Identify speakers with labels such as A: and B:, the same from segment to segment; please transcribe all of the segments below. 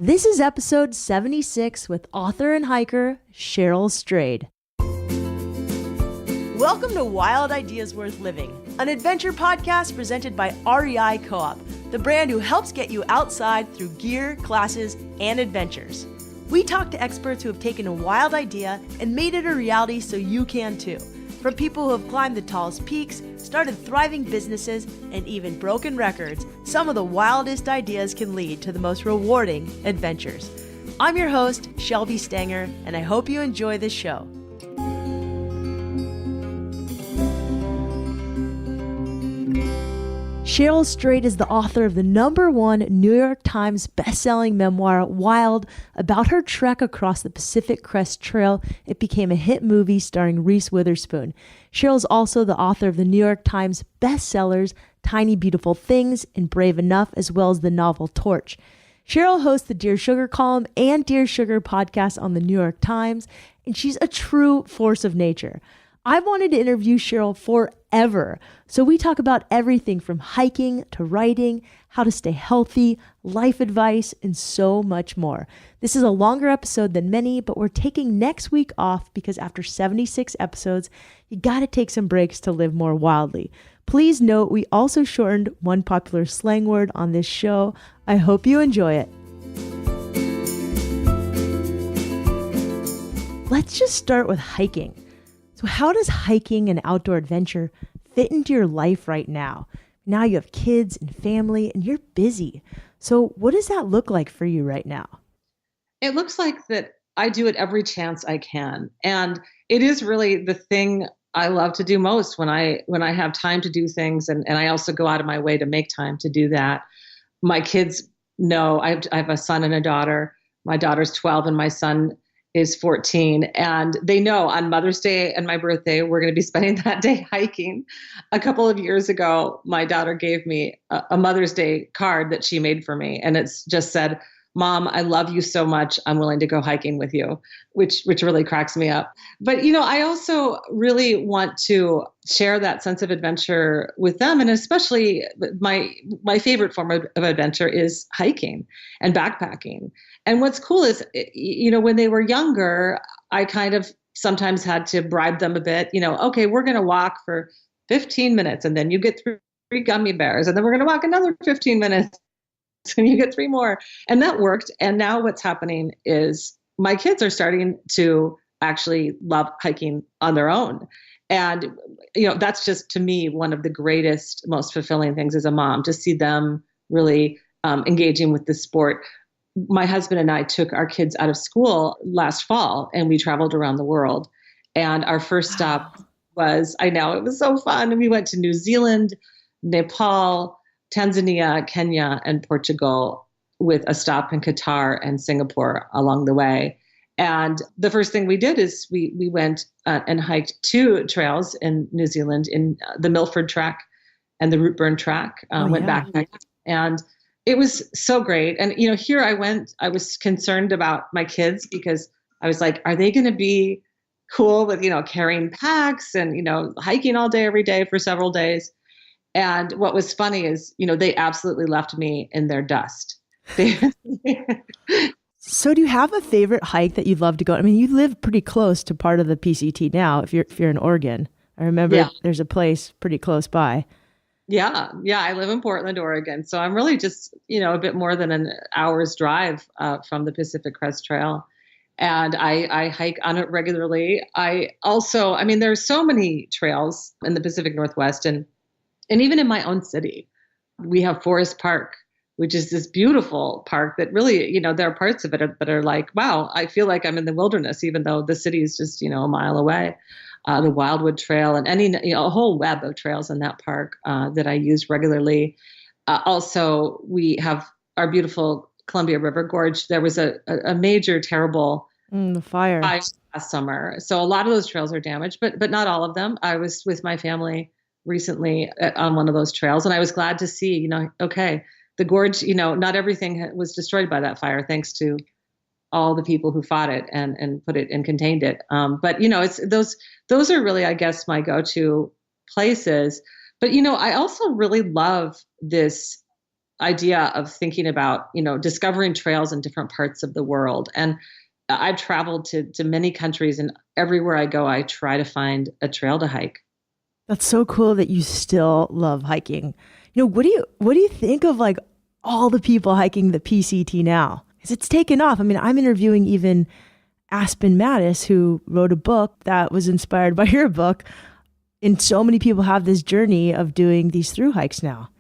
A: This is episode 76 with author and hiker Cheryl Strayed. Welcome to Wild Ideas Worth Living, an adventure podcast presented by REI Co-op, the brand who helps get you outside through gear, classes, and adventures. We talk to experts who have taken a wild idea and made it a reality so you can too. From people who have climbed the tallest peaks, started thriving businesses, and even broken records, some of the wildest ideas can lead to the most rewarding adventures. I'm your host, Shelby Stanger, and I hope you enjoy this show. Cheryl Strayed is the author of the #1 New York Times bestselling memoir, Wild, about her trek across the Pacific Crest Trail. It became a hit movie starring Reese Witherspoon. Cheryl is also the author of the New York Times bestsellers, Tiny Beautiful Things and Brave Enough, as well as the novel Torch. Cheryl hosts the Dear Sugar column and Dear Sugar podcast on the New York Times, and she's a true force of nature. I've wanted to interview Cheryl forever, so we talk about everything from hiking to writing, how to stay healthy, life advice, and so much more. This is a longer episode than many, but we're taking next week off because after 76 episodes, you gotta take some breaks to live more wildly. Please note, we also shortened one popular slang word on this show. I hope you enjoy it. Let's just start with hiking. So how does hiking and outdoor adventure fit into your life right now? Now you have kids and family and you're busy. So what does that look like for you right now?
B: It looks like that I do it every chance I can. And it is really the thing I love to do most when I have time to do things. And I also go out of my way to make time to do that. My kids know I have a son and a daughter. My daughter's 12 and my son is 14. And they know on Mother's Day and my birthday, we're going to be spending that day hiking. A couple of years ago, my daughter gave me a Mother's Day card that she made for me. And it's just said, "Mom, I love you so much. I'm willing to go hiking with you," which really cracks me up. But, I also really want to share that sense of adventure with them. And especially my favorite form of adventure is hiking and backpacking. And what's cool is, when they were younger, I kind of sometimes had to bribe them a bit, okay, we're going to walk for 15 minutes and then you get three gummy bears and then we're going to walk another 15 minutes and you get 3 more. And that worked. And now what's happening is my kids are starting to actually love hiking on their own. And, that's just, to me, one of the greatest, most fulfilling things as a mom, to see them really engaging with the sport. My husband and I took our kids out of school last fall and we traveled around the world. And our first stop was, I know, it was so fun. And we went to New Zealand, Nepal, Tanzania, Kenya, and Portugal, with a stop in Qatar and Singapore along the way. And the first thing we did is we went and hiked 2 trails in New Zealand, in the Milford Track and the Routeburn Track, backpacking. And it was so great. And, here I was concerned about my kids because I was like, are they going to be cool with, carrying packs and, hiking all day, every day for several days? And what was funny is, they absolutely left me in their dust.
A: So do you have a favorite hike that you'd love to go? I mean, you live pretty close to part of the PCT now, if you're in Oregon. I remember There's a place pretty close by.
B: Yeah. I live in Portland, Oregon. So I'm really just, a bit more than an hour's drive from the Pacific Crest Trail. And I hike on it regularly. There's so many trails in the Pacific Northwest and even in my own city. We have Forest Park, which is this beautiful park that really, there are parts of it that are like, wow, I feel like I'm in the wilderness, even though the city is just, a mile away. The Wildwood Trail and a whole web of trails in that park that I use regularly. Also, we have our beautiful Columbia River Gorge. There was a major, terrible
A: fire
B: last summer. So a lot of those trails are damaged, but not all of them. I was with my family recently on one of those trails, and I was glad to see, okay, the gorge, not everything was destroyed by that fire, thanks to all the people who fought it and put it and contained it. But it's those are really, I guess, my go-to places. But I also really love this idea of thinking about, discovering trails in different parts of the world. And I've traveled to many countries, and everywhere I go, I try to find a trail to hike.
A: That's so cool that you still love hiking. What do you think of like all the people hiking the PCT now? Because it's taken off. I mean, I'm interviewing even Aspen Mattis, who wrote a book that was inspired by your book. And so many people have this journey of doing these through hikes now.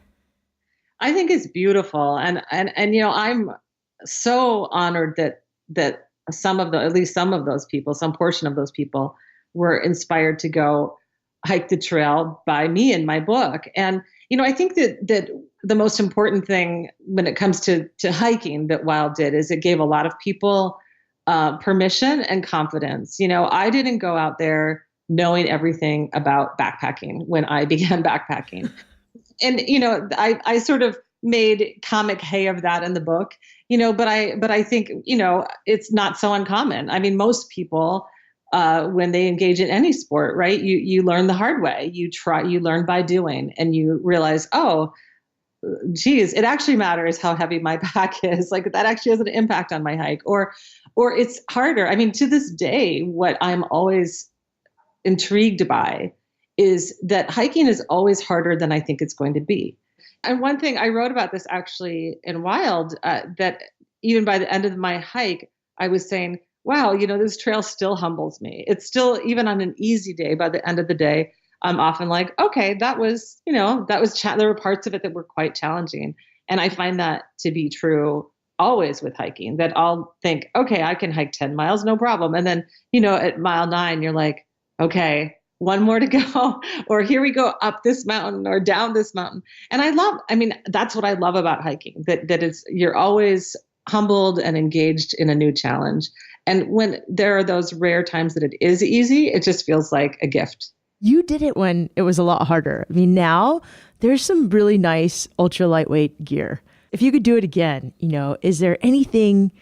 B: I think it's beautiful. And I'm so honored that at least some of those people, some portion of those people were inspired to go hike the trail by me in my book. And, I think that the most important thing when it comes to hiking that Wild did is it gave a lot of people permission and confidence. I didn't go out there knowing everything about backpacking when I began backpacking. And, I sort of made comic hay of that in the book, but I think, it's not so uncommon. I mean, most people, when they engage in any sport, right, you learn the hard way. You learn by doing, and you realize, oh, geez, it actually matters how heavy my pack is. Like that actually has an impact on my hike, or it's harder. I mean, to this day, what I'm always intrigued by is that hiking is always harder than I think it's going to be. And one thing I wrote about this actually in Wild, that even by the end of my hike, I was saying, wow, this trail still humbles me. It's still, even on an easy day, by the end of the day, I'm often like, okay, there were parts of it that were quite challenging. And I find that to be true always with hiking, that I'll think, okay, I can hike 10 miles, no problem. And then, at mile 9, you're like, okay, one more to go, or here we go up this mountain or down this mountain. And that's what I love about hiking, that you're always humbled and engaged in a new challenge. And when there are those rare times that it is easy, it just feels like a gift.
A: You did it when it was a lot harder. I mean, now there's some really nice ultra lightweight gear. If you could do it again, is there anything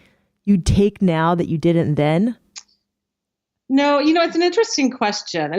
A: you'd take now that you didn't then?
B: No, it's an interesting question.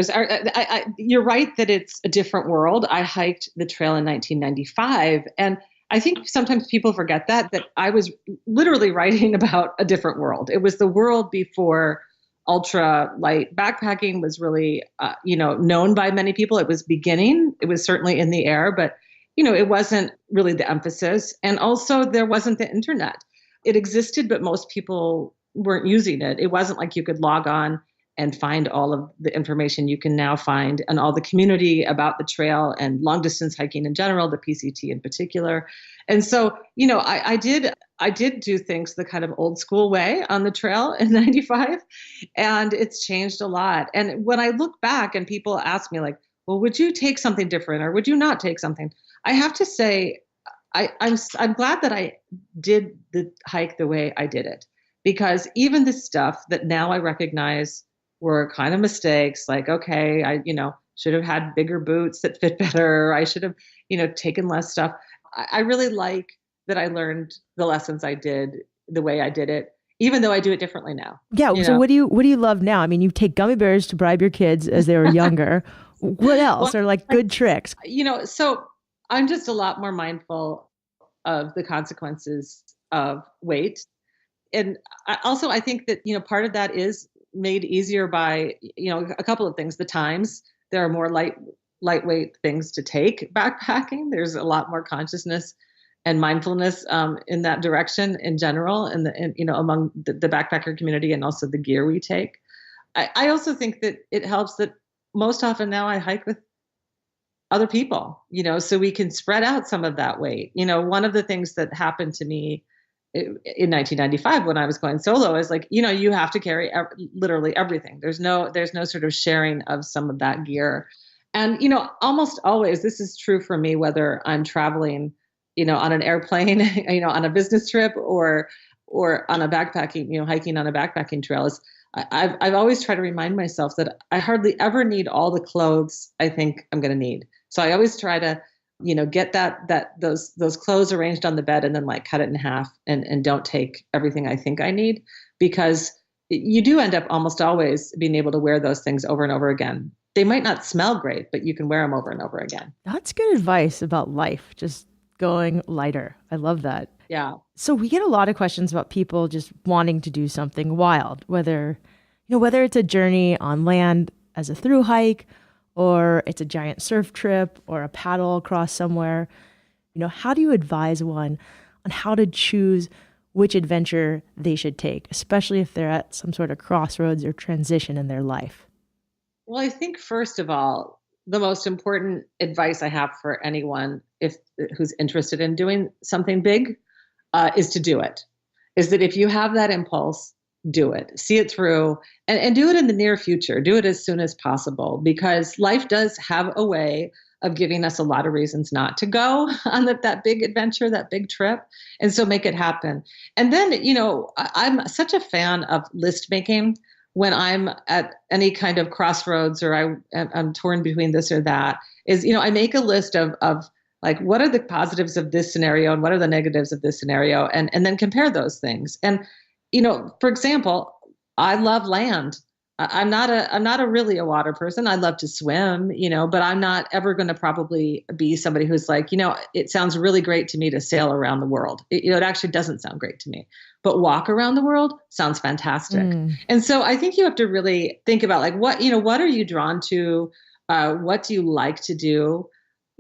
B: You're right that it's a different world. I hiked the trail in 1995, and I think sometimes people forget that I was literally writing about a different world. It was the world before ultra light backpacking was really, known by many people. It was beginning. It was certainly in the air, but, it wasn't really the emphasis. And also there wasn't the internet. It existed, but most people weren't using it. It wasn't like you could log on and find all of the information you can now find, and all the community about the trail and long distance hiking in general, the PCT in particular. And so, I did do things the kind of old school way on the trail in 95, and it's changed a lot. And when I look back and people ask me like, well, would you take something different or would you not take something? I have to say, I'm glad that I did the hike the way I did it, because even the stuff that now I recognize were kind of mistakes, like, okay, I, should have had bigger boots that fit better. I should have, taken less stuff. I really like that I learned the lessons I did the way I did it, even though I do it differently now.
A: Yeah. So what do you love now? I mean, you take gummy bears to bribe your kids as they were younger. What else are like good tricks?
B: So I'm just a lot more mindful of the consequences of weight. And I think that, part of that is made easier by, a couple of things. The times, there are more lightweight things to take backpacking. There's a lot more consciousness and mindfulness in that direction in general, and among the backpacker community, and also the gear we take. I also think that it helps that most often now I hike with other people, so we can spread out some of that weight. One of the things that happened to me in 1995 when I was going solo is like, you have to carry literally everything. There's no sort of sharing of some of that gear. And, almost always, this is true for me, whether I'm traveling, on an airplane, on a business trip or on a backpacking, hiking on a backpacking trail, is I've always tried to remind myself that I hardly ever need all the clothes I think I'm going to need. So I always try to, get those clothes arranged on the bed and then like cut it in half and don't take everything I think I need, because you do end up almost always being able to wear those things over and over again. They might not smell great, but you can wear them over and over again.
A: That's good advice about life. Just going lighter. I love that.
B: Yeah.
A: So we get a lot of questions about people just wanting to do something wild, whether it's a journey on land as a thru hike, or it's a giant surf trip or a paddle across somewhere. How do you advise one on how to choose which adventure they should take, especially if they're at some sort of crossroads or transition in their life?
B: Well, I think first of all, the most important advice I have for anyone who's interested in doing something big is to do it. Is that if you have that impulse, do it, see it through, and do it in the near future. Do it as soon as possible, because life does have a way of giving us a lot of reasons not to go on that big adventure, that big trip. And so make it happen. And then, I'm such a fan of list making when I'm at any kind of crossroads, or I'm torn between this or that, is, I make a list of like, what are the positives of this scenario and what are the negatives of this scenario? And then compare those things. And, for example, I love land. I'm not really a water person. I love to swim, but I'm not ever going to probably be somebody who's like, it sounds really great to me to sail around the world. It actually doesn't sound great to me, but walk around the world sounds fantastic. And so I think you have to really think about like, what are you drawn to? What do you like to do?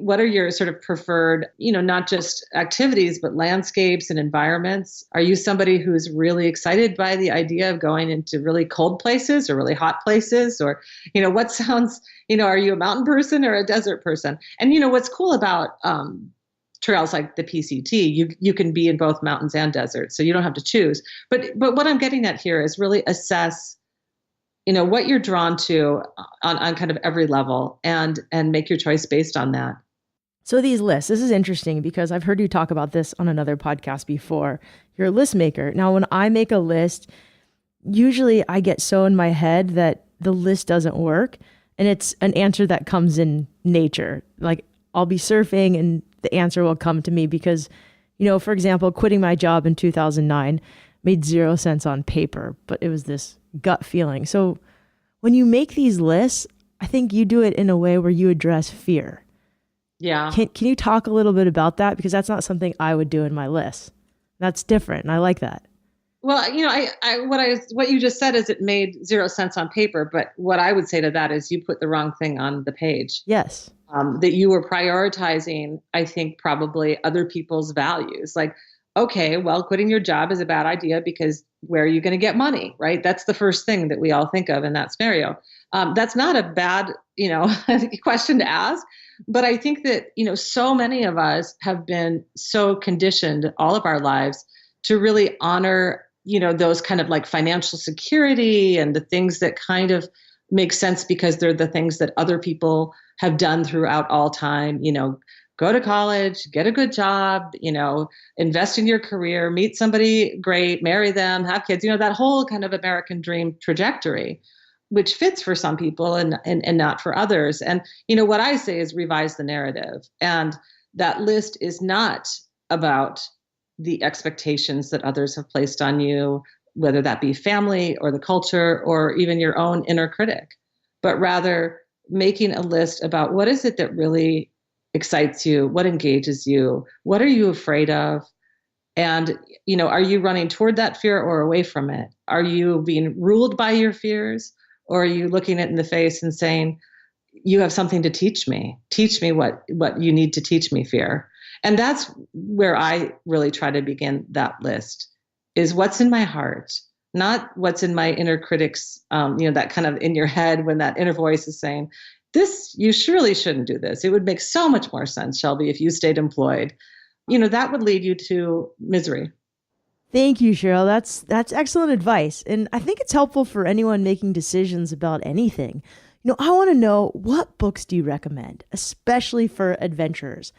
B: What are your sort of preferred, not just activities, but landscapes and environments? Are you somebody who's really excited by the idea of going into really cold places or really hot places? Or, what sounds, are you a mountain person or a desert person? And, what's cool about trails like the PCT, you can be in both mountains and deserts, so you don't have to choose. But what I'm getting at here is really assess what you're drawn to on kind of every level, and make your choice based on that.
A: So these lists, this is interesting because I've heard you talk about this on another podcast before. You're a list maker. Now, when I make a list, usually I get so in my head that the list doesn't work. And it's an answer that comes in nature. Like I'll be surfing and the answer will come to me because, for example, quitting my job in 2009 made 0 sense on paper, but it was this gut feeling. So when you make these lists, I think you do it in a way where you address fear.
B: Yeah.
A: Can you talk a little bit about that? Because that's not something I would do in my list. That's different. And I like that.
B: Well, what you just said is it made 0 sense on paper. But what I would say to that is you put the wrong thing on the page.
A: Yes.
B: That you were prioritizing, I think, probably other people's values. Like, okay, well, quitting your job is a bad idea because where are you going to get money, right? That's the first thing that we all think of in that scenario. That's not a bad, question to ask. But I think that, so many of us have been so conditioned all of our lives to really honor, those kind of like financial security and the things that kind of make sense because they're the things that other people have done throughout all time, go to college, get a good job, invest in your career, meet somebody great, marry them, have kids, that whole kind of American dream trajectory, which fits for some people and not for others. And, what I say is revise the narrative. And that list is not about the expectations that others have placed on you, whether that be family or the culture or even your own inner critic, but rather making a list about what is it that really excites you, what engages you, what are you afraid of? And, are you running toward that fear or away from it? Are you being ruled by your fears? Or are you looking it in the face and saying, you have something to teach me what you need to teach me, fear? And that's where I really try to begin that list, is what's in my heart, not what's in my inner critics, that kind of in your head when that inner voice is saying, this, you surely shouldn't do this. It would make so much more sense, Shelby, if you stayed employed. That would lead you to misery.
A: Thank you, Cheryl. That's excellent advice. And I think it's helpful for anyone making decisions about anything. I want to know, what books do you recommend, especially for adventurers?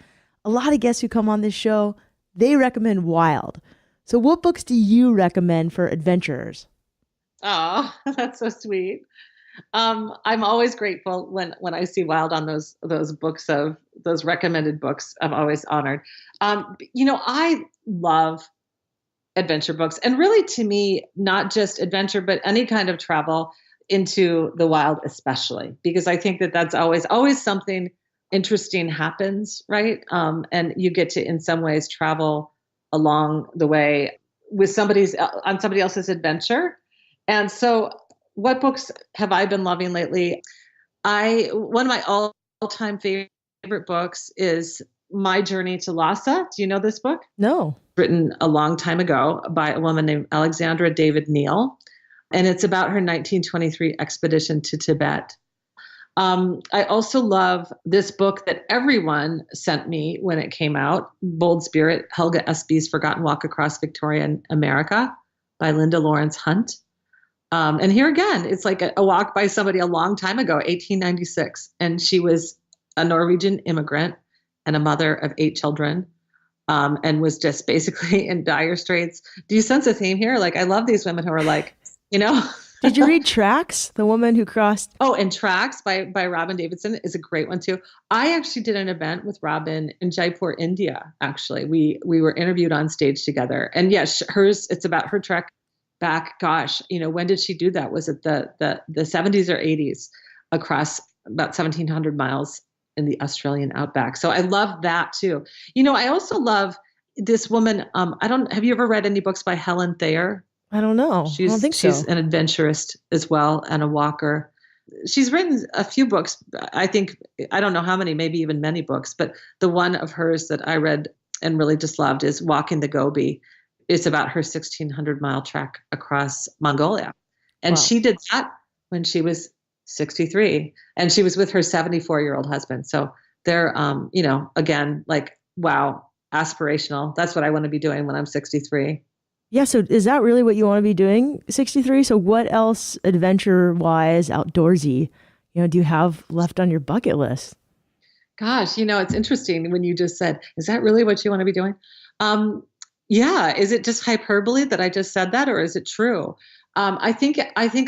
A: A lot of guests who come on this show, they recommend wild. So what books do you recommend for adventurers?
B: Oh, that's so sweet. I'm always grateful when I see wild on those books of those recommended books. I'm always honored. I love adventure books. And really, to me, not just adventure, but any kind of travel into the wild, especially, because I think that that's always something interesting happens, right? And you get to, in some ways, travel along the way with on somebody else's adventure. And so, what books have I been loving lately? One of my all-time favorite books is My Journey to Lhasa. Do you know this book?
A: No.
B: Written a long time ago by a woman named Alexandra David Neal. And it's about her 1923 expedition to Tibet. I also love this book that everyone sent me when it came out, Bold Spirit, Helga Espy's Forgotten Walk Across Victorian America by Linda Lawrence Hunt. And here again, it's like a walk by somebody a long time ago, 1896. And she was a Norwegian immigrant and a mother of 8 children, and was just basically in dire straits. Do you sense a theme here? Like, I love these women who are like,
A: Did you read Tracks, the woman who crossed?
B: Oh, and Tracks by Robin Davidson is a great one too. I actually did an event with Robin in Jaipur, India. Actually, we were interviewed on stage together, and yes, it's about her trek back. Gosh, when did she do that? Was it the 70s or 80s across about 1,700 miles in the Australian outback? So I love that too. I also love this woman. Have you ever read any books by Helen Thayer?
A: I don't know. I don't think so.
B: She's an adventurist as well and a walker. She's written a few books. I don't know how many, maybe even many books, but the one of hers that I read and really just loved is Walking the Gobi. It's about her 1,600-mile trek across Mongolia. And
A: Wow.
B: She did that when she was 63, and she was with her 74-year-old husband. So they're, again, like, wow, aspirational. That's what I want to be doing when I'm 63.
A: Yeah, so is that really what you want to be doing, 63? So what else, adventure-wise, outdoorsy, do you have left on your bucket list?
B: Gosh, it's interesting when you just said, is that really what you want to be doing? Yeah. Is it just hyperbole that I just said that, or is it true? I think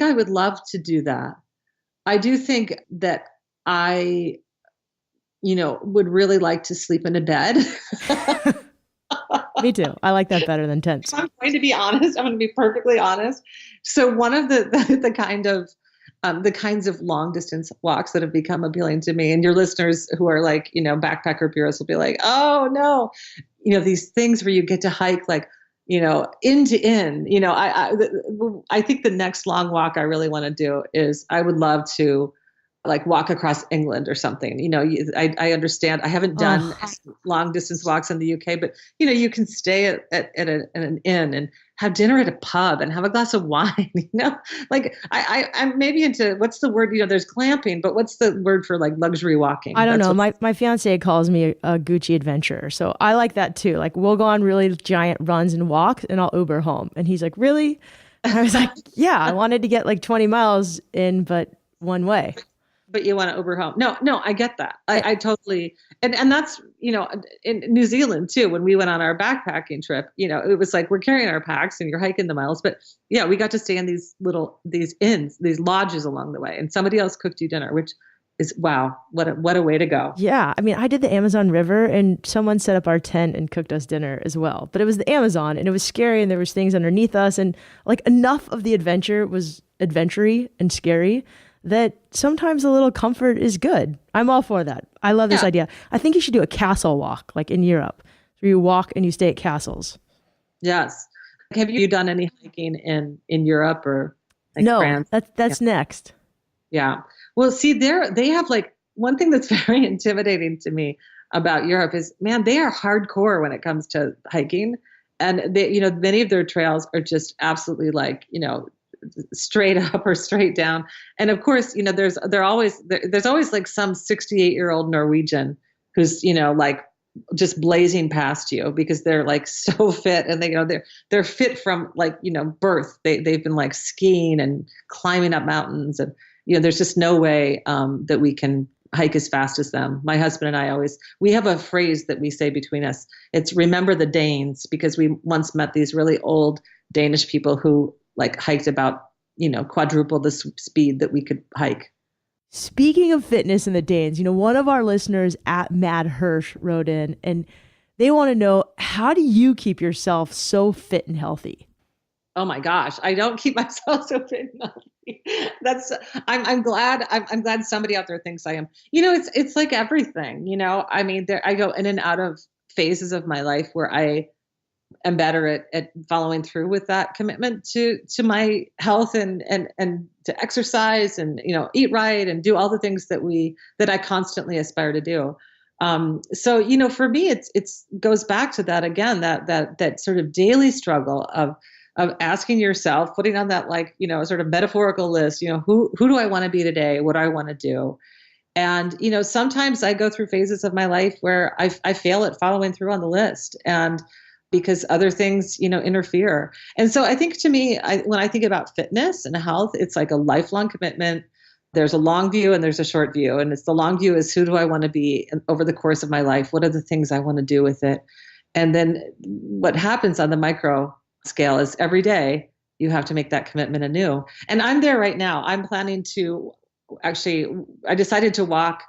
B: I would love to do that. I do think that I, would really like to sleep in a bed.
A: Me too. I like that better than tents.
B: I'm going to be honest. I'm going to be perfectly honest. So one of the kinds of long distance walks that have become appealing to me, and your listeners who are like, backpacker bureaus will be like, oh no, these things where you get to hike like, end to end. I think the next long walk I really want to do is I would love to like walk across England or something. I understand. I haven't done long distance walks in the UK, but you can stay at an inn and have dinner at a pub and have a glass of wine. Like I'm maybe into, what's the word? There's glamping, but what's the word for like luxury walking?
A: I don't know. My fiance calls me a Gucci adventurer, so I like that too. Like we'll go on really giant runs and walks, and I'll Uber home. And he's like, "Really?" And I was like, "Yeah, I wanted to get like 20 miles in, but one way."
B: But you want to Uber home. No, I get that. I totally, and that's, in New Zealand too, when we went on our backpacking trip, it was like, we're carrying our packs and you're hiking the miles, but yeah, we got to stay in these inns, these lodges along the way, and somebody else cooked you dinner, which is, wow, what a way to go.
A: Yeah. I mean, I did the Amazon River and someone set up our tent and cooked us dinner as well, but it was the Amazon and it was scary and there was things underneath us, and like enough of the adventure was adventure-y and scary that sometimes a little comfort is good. I'm all for that. I love this idea. I think you should do a castle walk, like in Europe, where you walk and you stay at castles.
B: Yes. Have you done any hiking in Europe or like
A: no,
B: France?
A: That's next.
B: Yeah. Well, see, they have like, one thing that's very intimidating to me about Europe is, man, they are hardcore when it comes to hiking. And they, many of their trails are just absolutely like, straight up or straight down. And of course, there's always like some 68-year-old Norwegian who's, like just blazing past you because they're like so fit, and they're fit from like, birth. They've been like skiing and climbing up mountains, and, there's just no way that we can hike as fast as them. My husband and I we have a phrase that we say between us. It's remember the Danes, because we once met these really old Danish people who like hiked about, quadruple the speed that we could hike.
A: Speaking of fitness in the Danes, one of our listeners at Mad Hirsch wrote in and they want to know, how do you keep yourself so fit and healthy?
B: Oh my gosh, I don't keep myself so fit and healthy. That's I'm glad I'm glad somebody out there thinks I am. It's like everything, I mean, I go in and out of phases of my life where I am better at following through with that commitment to my health and to exercise and, eat right and do all the things that I constantly aspire to do. So, for me, it's goes back to that again, that sort of daily struggle of asking yourself, putting on that, like, sort of metaphorical list, who do I want to be today? What do I want to do? And, sometimes I go through phases of my life where I fail at following through on the list, and because other things, interfere. And so I think, to me, when I think about fitness and health, it's like a lifelong commitment. There's a long view and there's a short view. And it's the long view is, who do I want to be over the course of my life? What are the things I want to do with it? And then what happens on the micro scale is every day you have to make that commitment anew. And I'm there right now. I'm planning to I decided to walk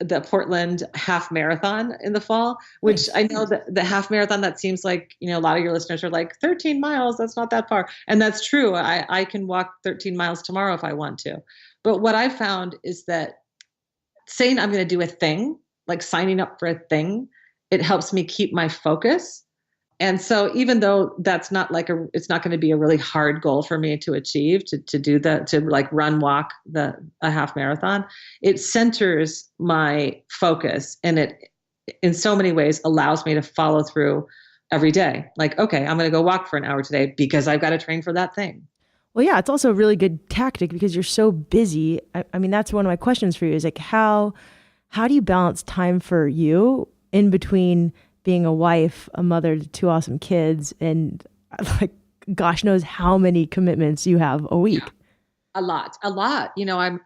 B: the Portland half marathon in the fall, which I know that the half marathon, that seems like, a lot of your listeners are like, 13 miles, that's not that far. And that's true. I can walk 13 miles tomorrow if I want to. But what I found is that saying I'm going to do a thing, like signing up for a thing, it helps me keep my focus. And so even though that's not it's not going to be a really hard goal for me to achieve, to do that, to like walk a half marathon, it centers my focus, and it in so many ways allows me to follow through every day. Like, okay, I'm going to go walk for an hour today because I've got to train for that thing.
A: Well, yeah, it's also a really good tactic because you're so busy. I mean, that's one of my questions for you is like, how do you balance time for you in between being a wife, a mother to two awesome kids, and like, gosh knows how many commitments you have a week?
B: A lot. I'm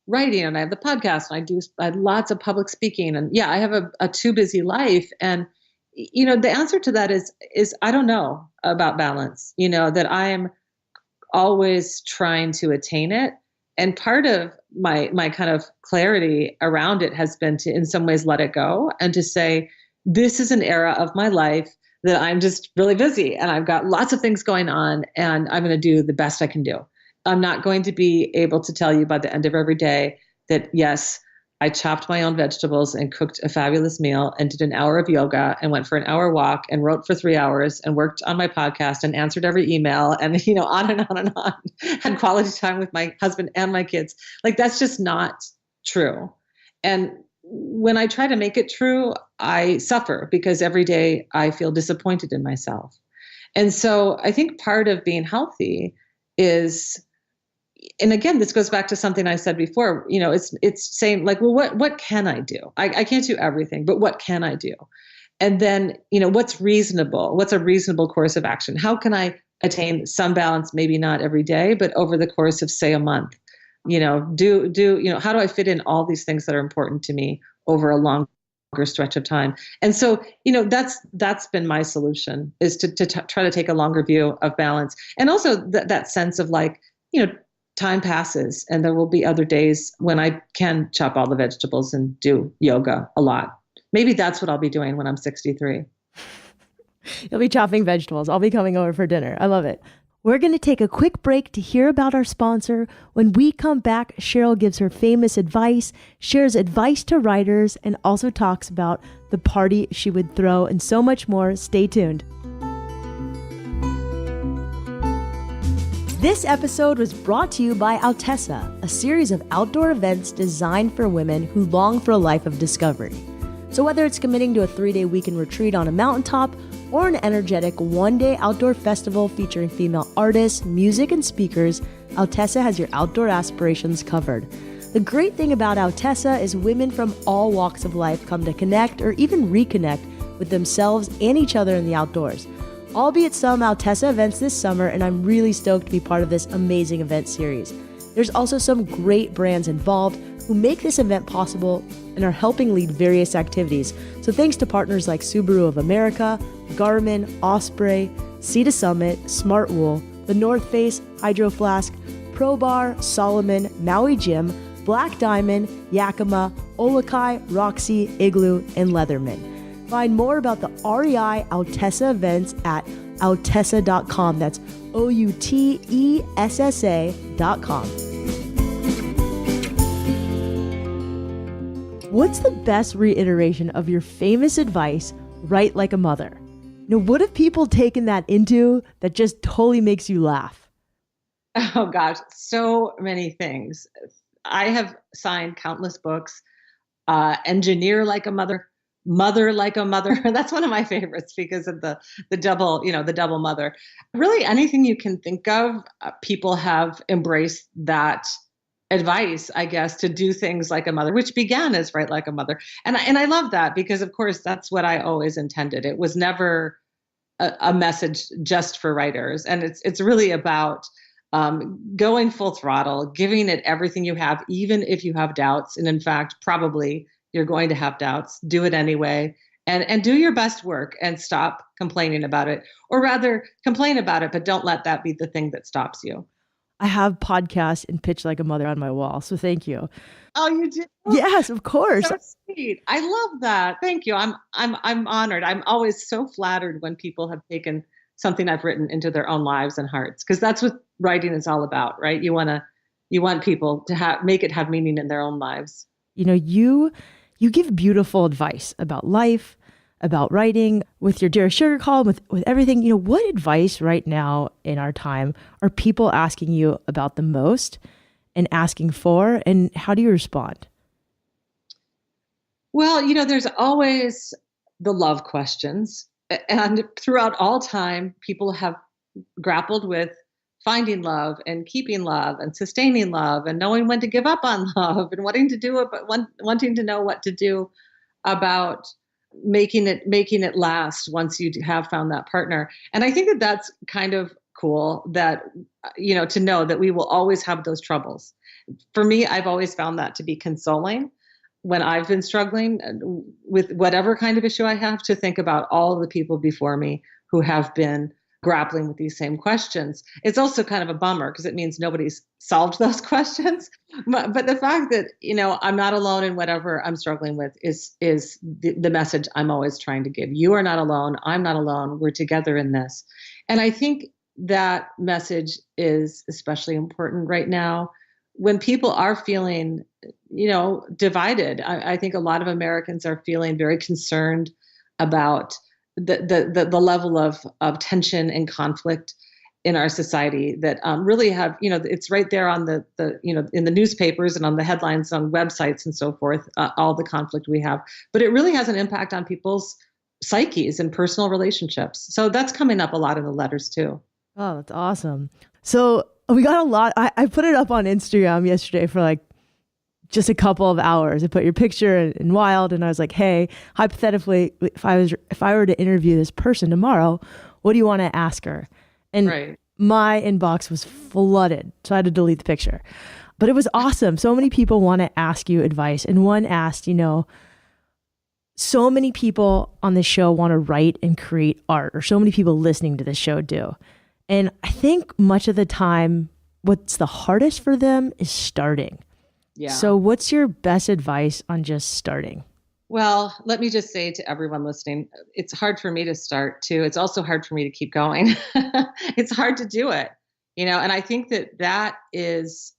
B: writing and I have the podcast and I do lots of public speaking, and I have a too busy life. And, the answer to that is I don't know about balance, that I am always trying to attain it. And part of my kind of clarity around it has been to, in some ways, let it go and to say, this is an era of my life that I'm just really busy and I've got lots of things going on, and I'm going to do the best I can do. I'm not going to be able to tell you by the end of every day that, yes, I chopped my own vegetables and cooked a fabulous meal and did an hour of yoga and went for an hour walk and wrote for 3 hours and worked on my podcast and answered every email and, on and on and on, had quality time with my husband and my kids. Like, that's just not true. And when I try to make it true, I suffer because every day I feel disappointed in myself. And so I think part of being healthy is, and again, this goes back to something I said before, it's saying like, well, what can I do? I can't do everything, but what can I do? And then, what's reasonable? What's a reasonable course of action? How can I attain some balance? Maybe not every day, but over the course of, say, a month. How do I fit in all these things that are important to me over a longer stretch of time? And so, that's been my solution, is to try to take a longer view of balance. And also that sense of like, time passes and there will be other days when I can chop all the vegetables and do yoga a lot. Maybe that's what I'll be doing when I'm 63.
A: You'll be chopping vegetables. I'll be coming over for dinner. I love it. We're going to take a quick break to hear about our sponsor. When we come back, Cheryl gives her famous advice, shares advice to writers, and also talks about the party she would throw and so much more. Stay tuned. This episode was brought to you by Altessa, a series of outdoor events designed for women who long for a life of discovery. So whether it's committing to a 3-day weekend retreat on a mountaintop or an energetic one-day outdoor festival featuring female artists, music, and speakers, Altessa has your outdoor aspirations covered. The great thing about Altessa is women from all walks of life come to connect or even reconnect with themselves and each other in the outdoors. I'll be at some Altessa events this summer, and I'm really stoked to be part of this amazing event series. There's also some great brands involved who make this event possible and are helping lead various activities. So thanks to partners like Subaru of America, Garmin, Osprey, Sea to Summit, Smartwool, The North Face, Hydro Flask, Pro Bar, Solomon, Maui Gym, Black Diamond, Yakima, Olokai, Roxy, Igloo, and Leatherman. Find more about the REI Altessa events at altessa.com. That's outessa.com. What's the best reiteration of your famous advice, write like a mother? What have people taken that into that just totally makes you laugh?
B: Oh gosh, so many things. I have signed countless books. Engineer like a mother, mother like a mother. That's one of my favorites because of the double, the double mother. Really, anything you can think of, people have embraced that advice, I guess, to do things like a mother, which began as write like a mother. And I love that because, of course, that's what I always intended. It was never a message just for writers, and it's really about going full throttle, giving it everything you have, even if you have doubts. And in fact, probably you're going to have doubts. Do it anyway, and do your best work and stop complaining about it, or rather complain about it, but don't let that be the thing that stops you.
A: I have podcasts and Pitch Like a Mother on my wall, so thank you.
B: Oh, you did?
A: Yes, of course.
B: So sweet. I love that. Thank you. I'm honored. I'm always so flattered when people have taken something I've written into their own lives and hearts, because that's what writing is all about, right? You want people to make it have meaning in their own lives.
A: You give beautiful advice about life, about writing, with your Dear Sugar column, with everything. What advice right now in our time are people asking you about the most and asking for, and how do you respond?
B: Well, there's always the love questions. And throughout all time, people have grappled with finding love and keeping love and sustaining love and knowing when to give up on love and wanting to do it, but wanting to know what to do about making it last once you have found that partner. And I think that that's kind of cool that, to know that we will always have those troubles. For me, I've always found that to be consoling when I've been struggling with whatever kind of issue I have, to think about all of the people before me who have been grappling with these same questions. It's also kind of a bummer because it means nobody's solved those questions. But the fact that, I'm not alone in whatever I'm struggling with is the message I'm always trying to give. You are not alone. I'm not alone. We're together in this. And I think that message is especially important right now when people are feeling, divided. I think a lot of Americans are feeling very concerned about the level of tension and conflict in our society that really have, it's right there on the in the newspapers and on the headlines on websites and so forth, all the conflict we have. But it really has an impact on people's psyches and personal relationships. So that's coming up a lot in the letters too.
A: Oh, that's awesome. So we got a lot. I put it up on Instagram yesterday for just a couple of hours. I put your picture in Wild, and I was like, hey, hypothetically, if I were to interview this person tomorrow, what do you want to ask her? And
B: right.
A: My inbox was flooded, so I had to delete the picture. But it was awesome. So many people want to ask you advice. And one asked, so many people on this show want to write and create art, or so many people listening to this show do. And I think much of the time, what's the hardest for them is starting.
B: Yeah.
A: So what's your best advice on just starting?
B: Well, let me just say to everyone listening, it's hard for me to start too. It's also hard for me to keep going. It's hard to do it, and I think this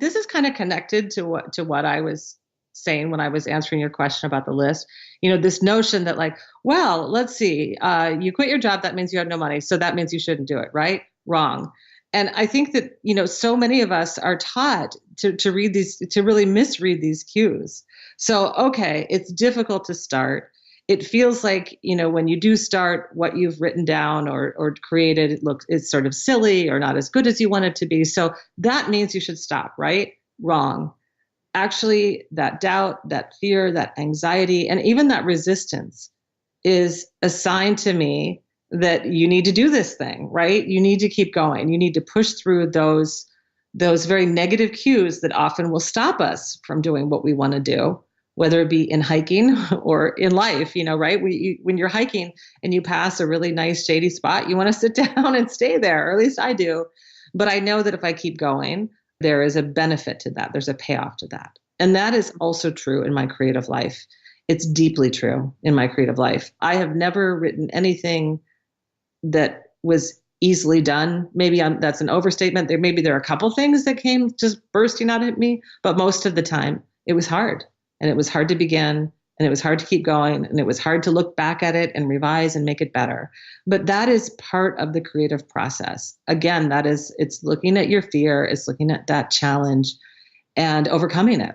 B: is kind of connected to what I was saying when I was answering your question about the list. This notion that well, let's see, you quit your job, that means you have no money. So that means you shouldn't do it, right? Wrong. And I think that, so many of us are taught to read these, to really misread these cues. So, okay, it's difficult to start. It feels like, when you do start, what you've written down or created, it's sort of silly or not as good as you want it to be. So that means you should stop, right? Wrong. Actually, that doubt, that fear, that anxiety, and even that resistance is a sign to me that you need to do this thing, right? You need to keep going. You need to push through those very negative cues that often will stop us from doing what we want to do, whether it be in hiking or in life, right? When you're hiking and you pass a really nice shady spot, you want to sit down and stay there, or at least I do. But I know that if I keep going, there is a benefit to that. There's a payoff to that. And that is also true in my creative life. It's deeply true in my creative life. I have never written anything that was easily done. Maybe that's an overstatement. Maybe there are a couple things that came just bursting out at me, but most of the time it was hard, and it was hard to begin, and it was hard to keep going, and it was hard to look back at it and revise and make it better. But that is part of the creative process. Again, it's looking at your fear, it's looking at that challenge and overcoming it.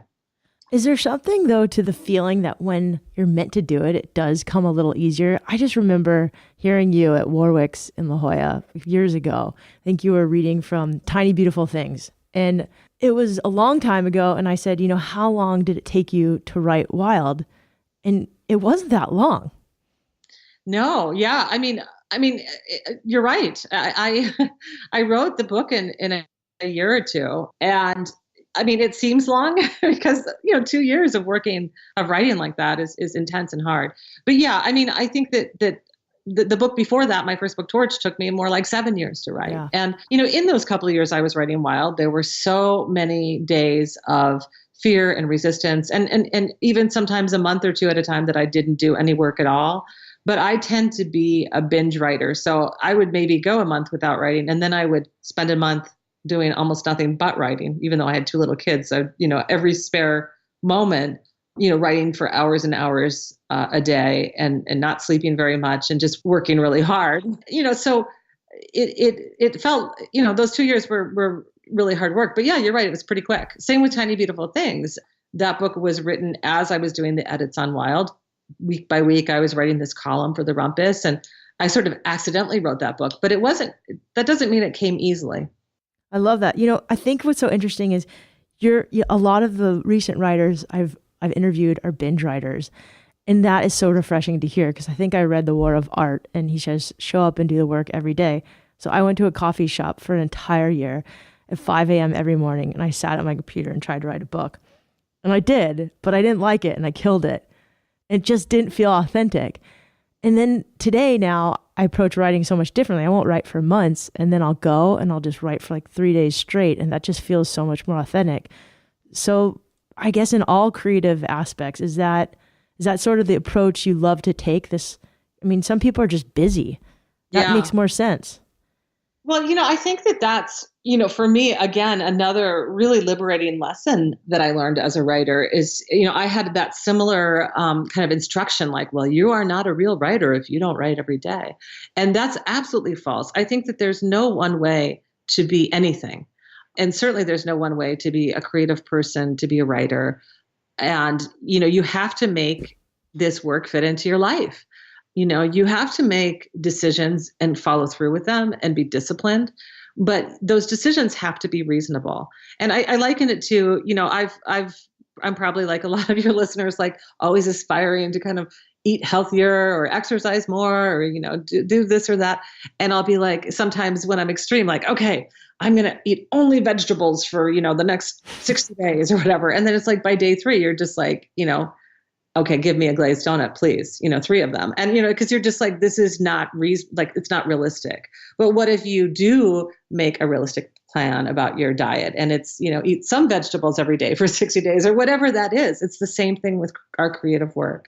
A: Is there something, though, to the feeling that when you're meant to do it, it does come a little easier? I just remember hearing you at Warwick's in La Jolla years ago. I think you were reading from Tiny Beautiful Things. And it was a long time ago. And I said, how long did it take you to write Wild? And it wasn't that long.
B: No. Yeah. I mean, you're right. I wrote the book in a year or two. And I mean, it seems long because, 2 years of writing like that is intense and hard. But yeah, I mean, I think that the book before that, my first book, Torch, took me more like 7 years to write. Yeah. And, in those couple of years I was writing Wild, there were so many days of fear and resistance and even sometimes a month or two at a time that I didn't do any work at all. But I tend to be a binge writer. So I would maybe go a month without writing, and then I would spend a month doing almost nothing but writing, even though I had 2 little kids. So, every spare moment, writing for hours and hours a day and not sleeping very much and just working really hard, so it felt, those 2 years were really hard work. But yeah, you're right. It was pretty quick. Same with Tiny Beautiful Things. That book was written as I was doing the edits on Wild. Week by week, I was writing this column for the Rumpus, and I sort of accidentally wrote that book, but that doesn't mean it came easily.
A: I love that. I think what's so interesting is a lot of the recent writers I've interviewed are binge writers. And that is so refreshing to hear, because I think I read The War of Art, and he says, show up and do the work every day. So I went to a coffee shop for an entire year at 5 a.m. every morning, and I sat at my computer and tried to write a book. And I did, but I didn't like it, and I killed it. It just didn't feel authentic. And then today now, I approach writing so much differently. I won't write for months, and then I'll go and I'll just write for like 3 days straight. And that just feels so much more authentic. So I guess in all creative aspects, is that sort of the approach you love to take? Some people are just busy. That makes more sense.
B: Well, I think that's, for me, again, another really liberating lesson that I learned as a writer is, I had that similar kind of instruction, like, well, you are not a real writer if you don't write every day. And that's absolutely false. I think that there's no one way to be anything. And certainly there's no one way to be a creative person, to be a writer. And, you have to make this work fit into your life. You have to make decisions and follow through with them and be disciplined, but those decisions have to be reasonable. And I liken it to, I'm probably like a lot of your listeners, like always aspiring to kind of eat healthier or exercise more or, do this or that. And I'll be like, sometimes when I'm extreme, like, okay, I'm going to eat only vegetables for, the next 60 days or whatever. And then it's like by day 3, you're just like, okay, give me a glazed donut, please, 3 of them. And, because you're just like, this is not it's not realistic. But what if you do make a realistic plan about your diet and it's, eat some vegetables every day for 60 days or whatever that is? It's the same thing with our creative work.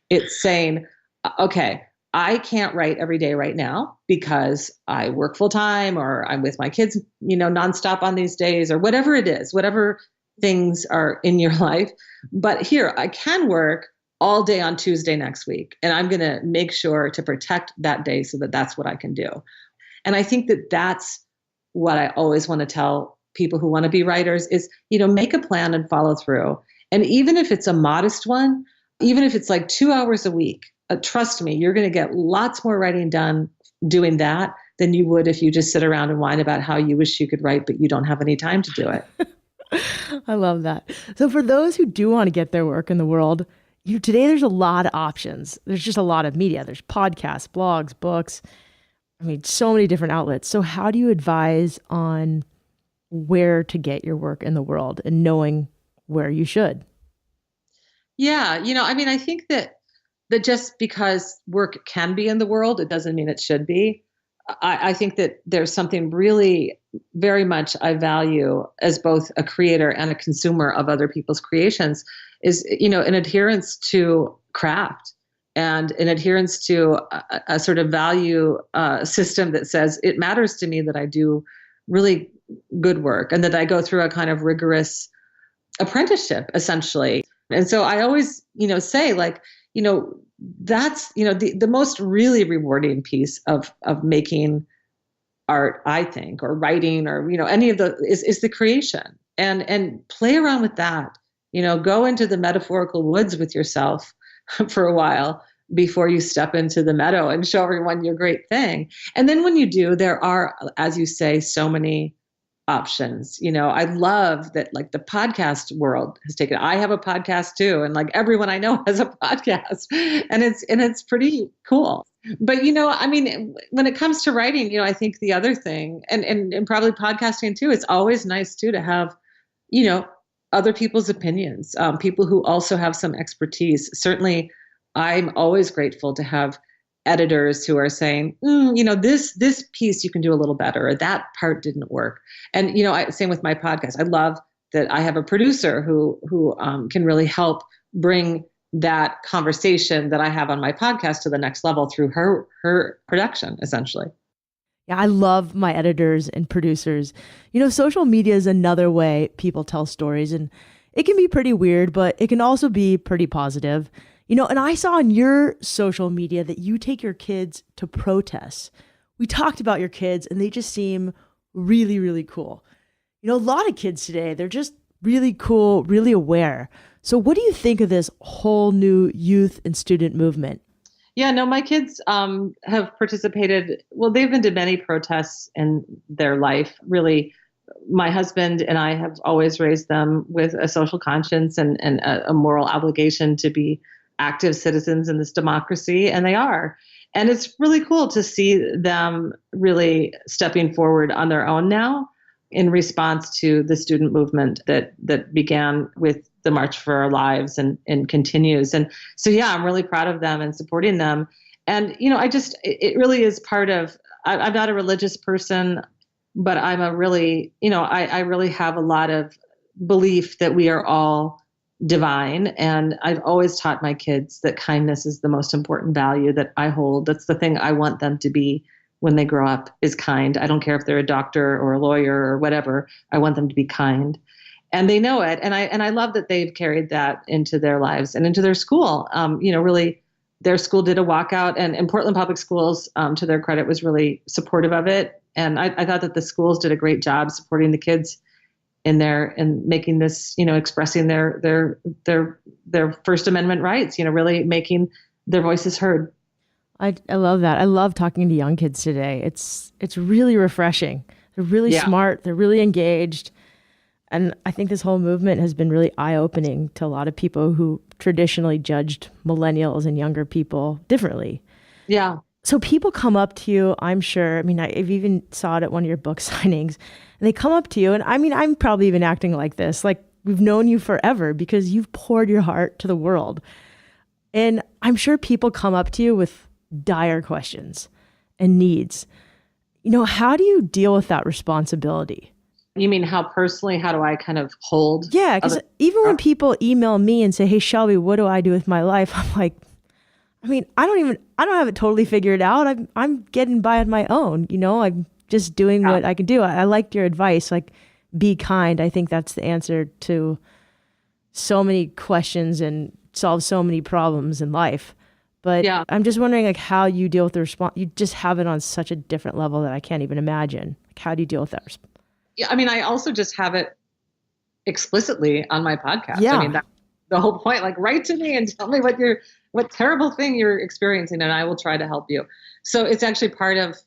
B: It's saying, okay, I can't write every day right now because I work full time or I'm with my kids, nonstop on these days or whatever it is, whatever things are in your life. But here, I can work all day on Tuesday next week, and I'm going to make sure to protect that day so that that's what I can do. And I think that that's what I always want to tell people who want to be writers is, make a plan and follow through. And even if it's a modest one, even if it's like 2 hours a week, trust me, you're going to get lots more writing done doing that than you would if you just sit around and whine about how you wish you could write, but you don't have any time to do it.
A: I love that. So for those who do want to get their work in the world, today there's a lot of options. There's just a lot of media. There's podcasts, blogs, books. So many different outlets. So how do you advise on where to get your work in the world and knowing where you should?
B: Yeah. I think that just because work can be in the world, it doesn't mean it should be. I think that there's something really very much I value as both a creator and a consumer of other people's creations is, an adherence to craft and an adherence to a sort of value system that says it matters to me that I do really good work and that I go through a kind of rigorous apprenticeship, essentially. And so I always, say like, that's, the most really rewarding piece of making art, I think, or writing, or, any of the is the creation, and play around with that, go into the metaphorical woods with yourself for a while before you step into the meadow and show everyone your great thing. And then when you do, there are, as you say, so many options. I love that like the podcast world has taken, I have a podcast too. And like everyone I know has a podcast, and it's pretty cool. But, when it comes to writing, I think the other thing, and probably podcasting too, it's always nice too to have, other people's opinions, people who also have some expertise. Certainly, I'm always grateful to have editors who are saying, this piece you can do a little better, or that part didn't work. And, same with my podcast. I love that I have a producer who can really help bring that conversation that I have on my podcast to the next level through her production, essentially.
A: Yeah, I love my editors and producers. Social media is another way people tell stories, and it can be pretty weird, but it can also be pretty positive. And I saw on your social media that you take your kids to protests. We talked about your kids, and they just seem really, really cool. A lot of kids today, they're just really cool, really aware. So what do you think of this whole new youth and student movement?
B: Yeah, no, my kids have participated. Well, they've been to many protests in their life. Really, my husband and I have always raised them with a social conscience and a moral obligation to be active citizens in this democracy, and they are. And it's really cool to see them really stepping forward on their own now in response to the student movement that began with the March for Our Lives and continues. And so, yeah, I'm really proud of them and supporting them. And, it really is part of, I'm not a religious person, but I'm a really, I really have a lot of belief that we are all divine. And I've always taught my kids that kindness is the most important value that I hold. That's the thing I want them to be when they grow up, is kind. I don't care if they're a doctor or a lawyer or whatever. I want them to be kind. And they know it. And I love that they've carried that into their lives and into their school. Really, their school did a walkout, and Portland Public Schools, to their credit, was really supportive of it. And I thought that the schools did a great job supporting the kids in making this, expressing their First Amendment rights, really making their voices heard.
A: I love that. I love talking to young kids today. It's really refreshing. They're really smart. They're really engaged. And I think this whole movement has been really eye-opening to a lot of people who traditionally judged millennials and younger people differently.
B: Yeah.
A: So people come up to you, I'm sure. I've even saw it at one of your book signings. And they come up to you, and I'm probably even acting like this. Like, we've known you forever because you've poured your heart to the world. And I'm sure people come up to you with dire questions and needs. How do you deal with that responsibility?
B: You mean how do I kind of hold?
A: Yeah, because even when people email me and say, "Hey, Shelby, what do I do with my life?" I'm like, I don't have it totally figured out. I'm getting by on my own. I'm just doing what I can do. I liked your advice, like, be kind. I think that's the answer to so many questions and solve so many problems in life. But I'm just wondering, like, how you deal with the response. You just have it on such a different level that I can't even imagine. Like, how do you deal with that response?
B: Yeah, I also just have it explicitly on my podcast.
A: Yeah.
B: That's the whole point. Like, write to me and tell me what terrible thing you're experiencing, and I will try to help you. So it's actually part of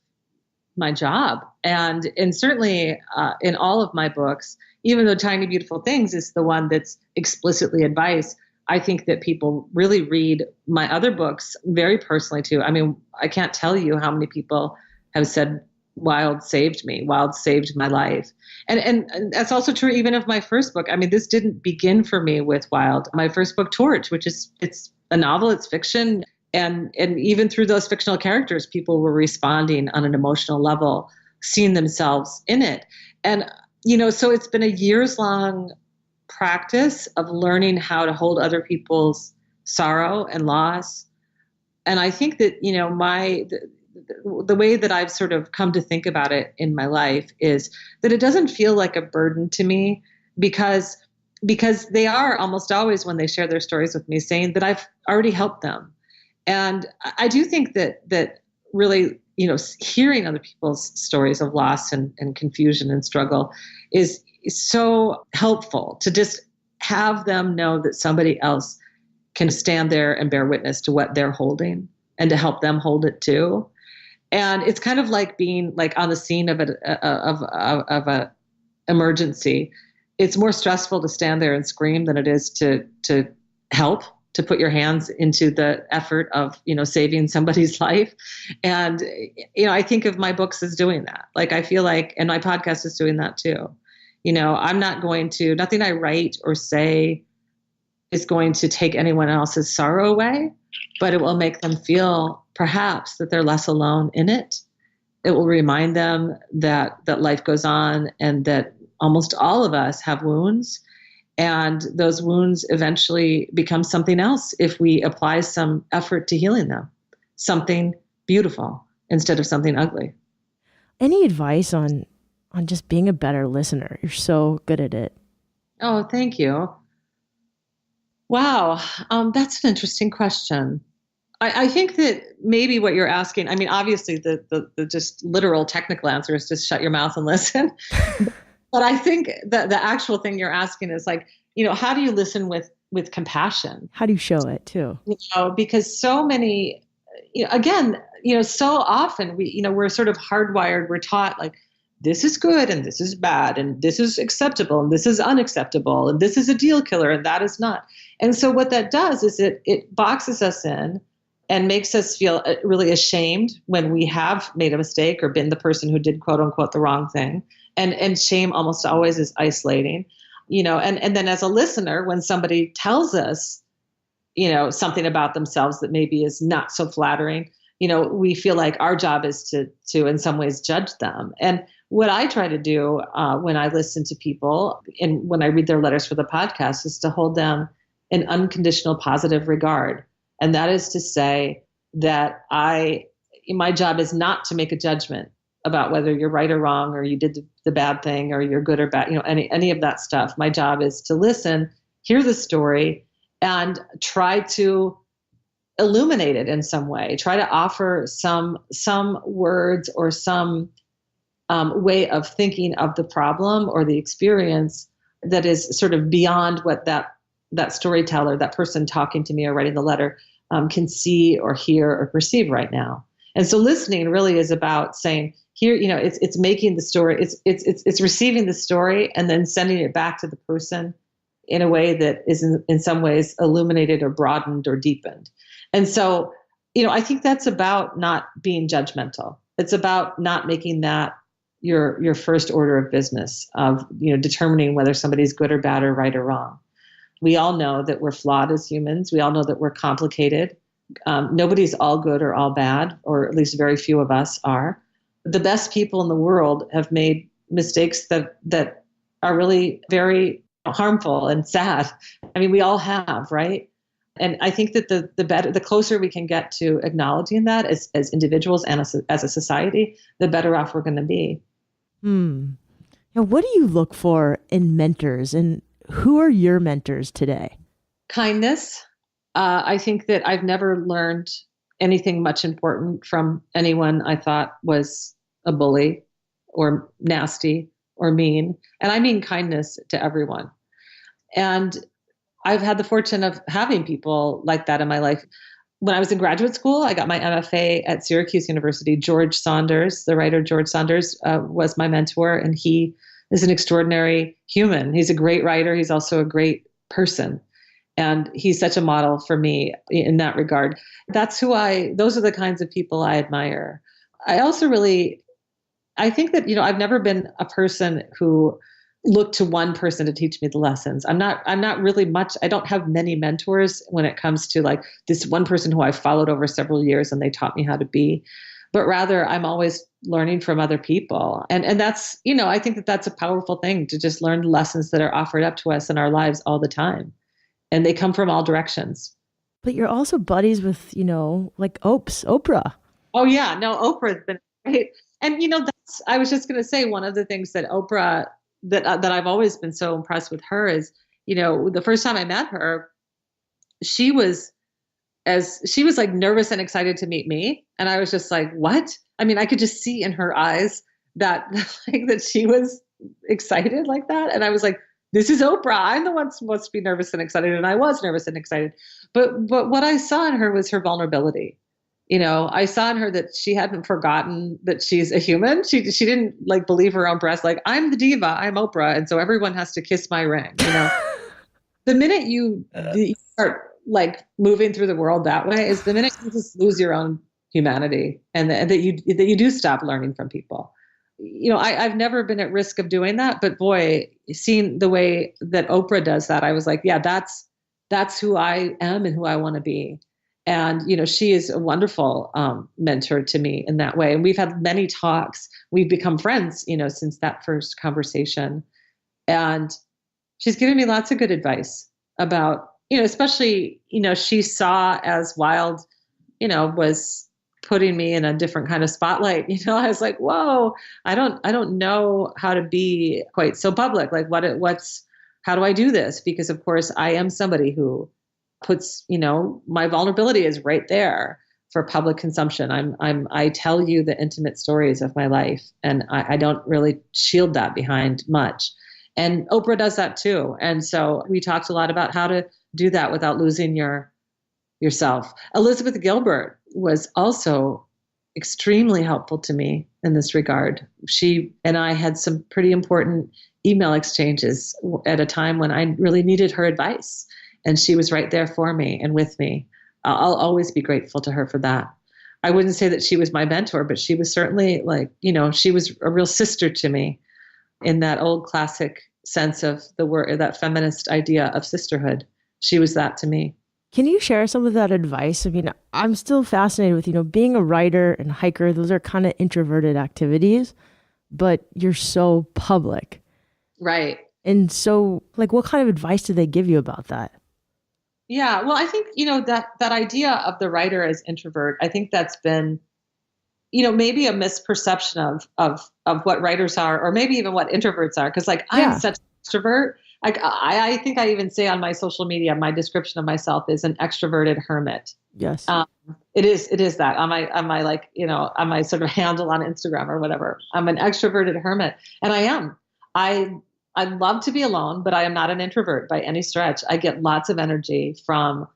B: my job. And certainly in all of my books, even though Tiny Beautiful Things is the one that's explicitly advice, I think that people really read my other books very personally too. I can't tell you how many people have said, Wild saved me. Wild saved my life. And that's also true even of my first book. This didn't begin for me with Wild. My first book, Torch, it's a novel, it's fiction. And even through those fictional characters, people were responding on an emotional level, seeing themselves in it. And, so it's been a years-long practice of learning how to hold other people's sorrow and loss And I think that, the way that I've sort of come to think about it in my life is that it doesn't feel like a burden to me because they are almost always, when they share their stories with me, saying that I've already helped them. And I do think that really, hearing other people's stories of loss and confusion and struggle is so helpful, to just have them know that somebody else can stand there and bear witness to what they're holding and to help them hold it too. And it's kind of like being like on the scene of a emergency. It's more stressful to stand there and scream than it is to help, to put your hands into the effort of, saving somebody's life. And, I think of my books as doing that. Like, I feel like, and my podcast is doing that too. I'm not going to, nothing I write or say is going to take anyone else's sorrow away, but it will make them feel perhaps that they're less alone in it. It will remind them that life goes on and that almost all of us have wounds, and those wounds eventually become something else if we apply some effort to healing them, something beautiful instead of something ugly.
A: Any advice on just being a better listener? You're so good at it.
B: Oh, thank you. Wow. That's an interesting question. I think that maybe what you're asking, I mean, obviously the just literal technical answer is just shut your mouth and listen. But I think that the actual thing you're asking is like, how do you listen with compassion?
A: How do you show it too?
B: Because so many, so often we're sort of hardwired. We're taught like, this is good and this is bad and this is acceptable and this is unacceptable and this is a deal killer and that is not. And so what that does is it boxes us in and makes us feel really ashamed when we have made a mistake or been the person who did quote unquote the wrong thing. And shame almost always is isolating, and then as a listener, when somebody tells us, something about themselves that maybe is not so flattering, we feel like our job is to in some ways judge them. And what I try to do when I listen to people and when I read their letters for the podcast is to hold them in unconditional positive regard. And that is to say that my job is not to make a judgment about whether you're right or wrong, or you did the bad thing, or you're good or bad, any of that stuff. My job is to listen, hear the story, and try to illuminate it in some way. Try to offer some words or some way of thinking of the problem or the experience that is sort of beyond what that storyteller, that person talking to me or writing the letter, can see or hear or perceive right now. And so listening really is about saying, here, it's making the story, it's receiving the story and then sending it back to the person in a way that is in some ways illuminated or broadened or deepened. And so, I think that's about not being judgmental. It's about not making that your first order of business of, determining whether somebody's good or bad or right or wrong. We all know that we're flawed as humans. We all know that we're complicated. Nobody's all good or all bad, or at least very few of us are. The best people in the world have made mistakes that are really very harmful and sad. I mean, we all have, right? And I think that the closer we can get to acknowledging that as individuals and as a society, the better off we're going to be.
A: Now, what do you look for in mentors, and who are your mentors today? Kindness.
B: I think that I've never learned anything much important from anyone I thought was a bully or nasty or mean. And I mean kindness to everyone. And I've had the fortune of having people like that in my life. When I was in graduate school, I got my MFA at Syracuse University. George Saunders, the writer George Saunders, was my mentor, and he is an extraordinary human. He's a great writer. He's also a great person. And he's such a model for me in that regard. Those are the kinds of people I admire. I also I think that, I've never been a person who looked to one person to teach me the lessons. I'm not really much, I don't have many mentors when it comes to like this one person who I followed over several years and they taught me how to be, but rather I'm always learning from other people. And that's, I think that that's a powerful thing, to just learn lessons that are offered up to us in our lives all the time. And they come from all directions.
A: But you're also buddies with, like Oprah.
B: Oh yeah, no, Oprah's been great. And that's I was just going to say one of the things that Oprah that I've always been so impressed with her is, the first time I met her, she was she was like nervous and excited to meet me, and I was just like, "What?" I mean, I could just see in her eyes that like that she was excited like that, and I was like, "This is Oprah. I'm the one supposed to be nervous and excited," and I was nervous and excited. But what I saw in her was her vulnerability. I saw in her that she hadn't forgotten that she's a human. She didn't like believe her own breast. Like, I'm the diva, I'm Oprah, and so everyone has to kiss my ring. The minute you start like moving through the world that way is the minute you just lose your own humanity, and that you do stop learning from people. I've never been at risk of doing that, but boy, seeing the way that Oprah does that, I was like, yeah, that's who I am and who I want to be. And, she is a wonderful mentor to me in that way. And we've had many talks. We've become friends, since that first conversation. And she's given me lots of good advice about, especially, she saw as Wild, was putting me in a different kind of spotlight. I was like, whoa, I don't know how to be quite so public. Like how do I do this? Because of course I am somebody who puts, my vulnerability is right there for public consumption. I tell you the intimate stories of my life, and I don't really shield that behind much. And Oprah does that too. And so we talked a lot about how to do that without losing yourself. Elizabeth Gilbert was also extremely helpful to me in this regard. She and I had some pretty important email exchanges at a time when I really needed her advice. And she was right there for me and with me. I'll always be grateful to her for that. I wouldn't say that she was my mentor, but she was certainly she was a real sister to me in that old classic sense of the word, that feminist idea of sisterhood. She was that to me.
A: Can you share some of that advice? I mean, I'm still fascinated with, being a writer and hiker. Those are kind of introverted activities, but you're so public.
B: Right.
A: And so, what kind of advice did they give you about that?
B: Yeah, well, I think, that idea of the writer as introvert, I think that's been, maybe a misperception of what writers are, or maybe even what introverts are. Cause I'm such an extrovert. I think I even say on my social media, my description of myself is an extroverted hermit.
A: Yes.
B: It is that on my sort of handle on Instagram or whatever. I'm an extroverted hermit, and I am. I love to be alone, but I am not an introvert by any stretch. I get lots of energy from